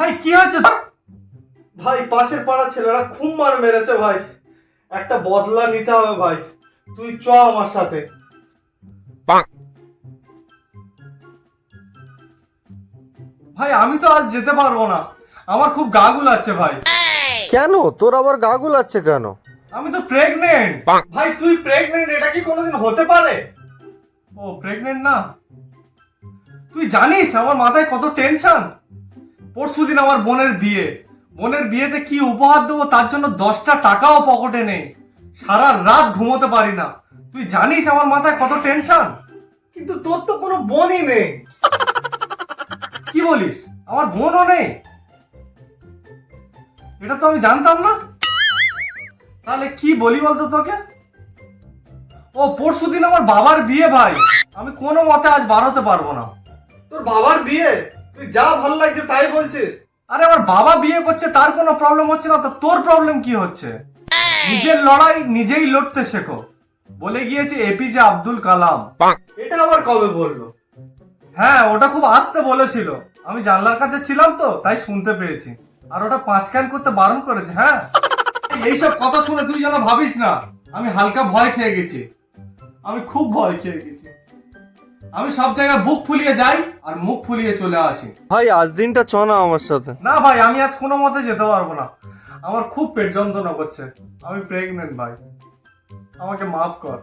ভাই কি হয়েছে? ভাই পাশের পাড়ার ছেলেরা খুব মার মেরেছে ভাই, একটা বদলা নিতে হবে ভাই, তুই চ আমার সাথে। ভাই আমি তো আজ যেতে পারবো না, আমার খুব গা গুলাচ্ছে ভাই। কেন তোর আবার গা গুলাচ্ছে কেন? আমি তো প্রেগনেন্ট। ভাই তুই প্রেগনেন্ট, এটা কি কোনোদিন হতে পারে? ও প্রেগনেন্ট না? তুই জানিস আমার মাথায় কত টেনশন। পরশুদিন আমার বোনের বিয়ে, বোনের বিয়েতে কি উপহার দেবো তার জন্য 10টা টাকাও পকেটে নেই, সারা রাত ঘুমোতে পারি না। তুই জানিস আমার মাথায় কত টেনশন। কিন্তু তোর তো কোনো বোনই নেই। কি বলিস, আমার বোনও নেই? এটা তো আমি জানতাম না। তাহলে কি বলি বলতো তোকে? ও পরশুদিন আমার বাবার বিয়ে ভাই, আমি কোনো মতে আজ বার হতে পারবো না। তোর বাবার বিয়ে, তুই যা ভালো লাগছে তাই বলছিস। আরে আমার বাবা বিয়ে করছে, তার কোনো প্রবলেম হচ্ছে না তো তোর প্রবলেম কি হচ্ছে? নিজের লড়াই নিজেই লড়তে শেখো বলে গিয়েছে এপিজে আব্দুল কালাম। এটা আবার কবে বললো? হ্যাঁ ওটা খুব আস্তে বলেছিল, আমি জানলার কাছে ছিলাম তো তাই শুনতে পেয়েছি। আর ওটা 5 ক্যান করতে বারণ করেছে। হ্যাঁ এইসব কথা শুনে তুই যেন ভাবিস না আমি হালকা ভয় খেয়ে গেছি। আমি খুব ভয় খেয়ে গেছি। আমি সব জায়গায় বুক ফুলিয়ে যাই আর মুখ ফুলিয়ে চলে আসি। ভাই আজ দিনটা চ না আমার সাথে। না ভাই আমি আজ কোনো মতে যেতে পারবো না, আমার খুব পেট যন্ত্রণা করছে, আমি প্রেগনেন্ট ভাই, আমাকে মাফ কর।